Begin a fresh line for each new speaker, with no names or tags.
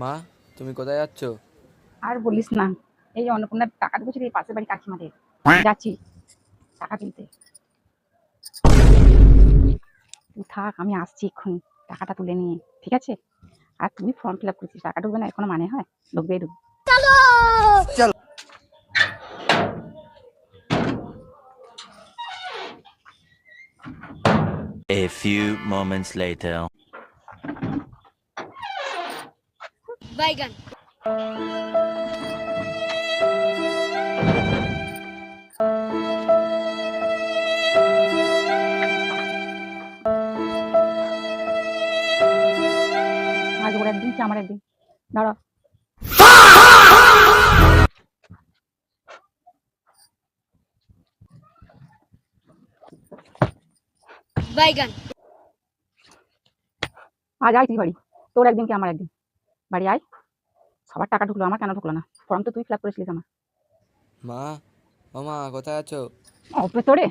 মা, তুমি কোথায় যাচ্ছ?
আর বলিস না, এই যে অন্নপূর্ণার টাকা ঢুকেছিল এই পাশের বাড়ি কাকিমাদের, যাচ্ছি টাকা তুলতে। তুই থাক, আমি আসছি এক্ষুনি টাকাটা তুলে নিয়ে, ঠিক আছে? আর তুই ফর্ম ফিল আপ করেছিস, টাকা ঢুকবে না এর কোনো মানে হয়? ঢুকবেই ঢুকবে।
A few moments later.
Baigan.
আজ ওর একদিন কি আমার একদিন, দাঁড়া।
Baigan.
আজ আয় তুই বাড়ি, তোর একদিন কি আমার একদিন, বাড়ি আয়। সবার টাকা ঢুকলো, আমার কেন ঢুকলো না? ফর্ম তো তুই ফিল আপ করেছিলিস আমার।
মা, ও মা, কোথায় আছো?
অপে তোরে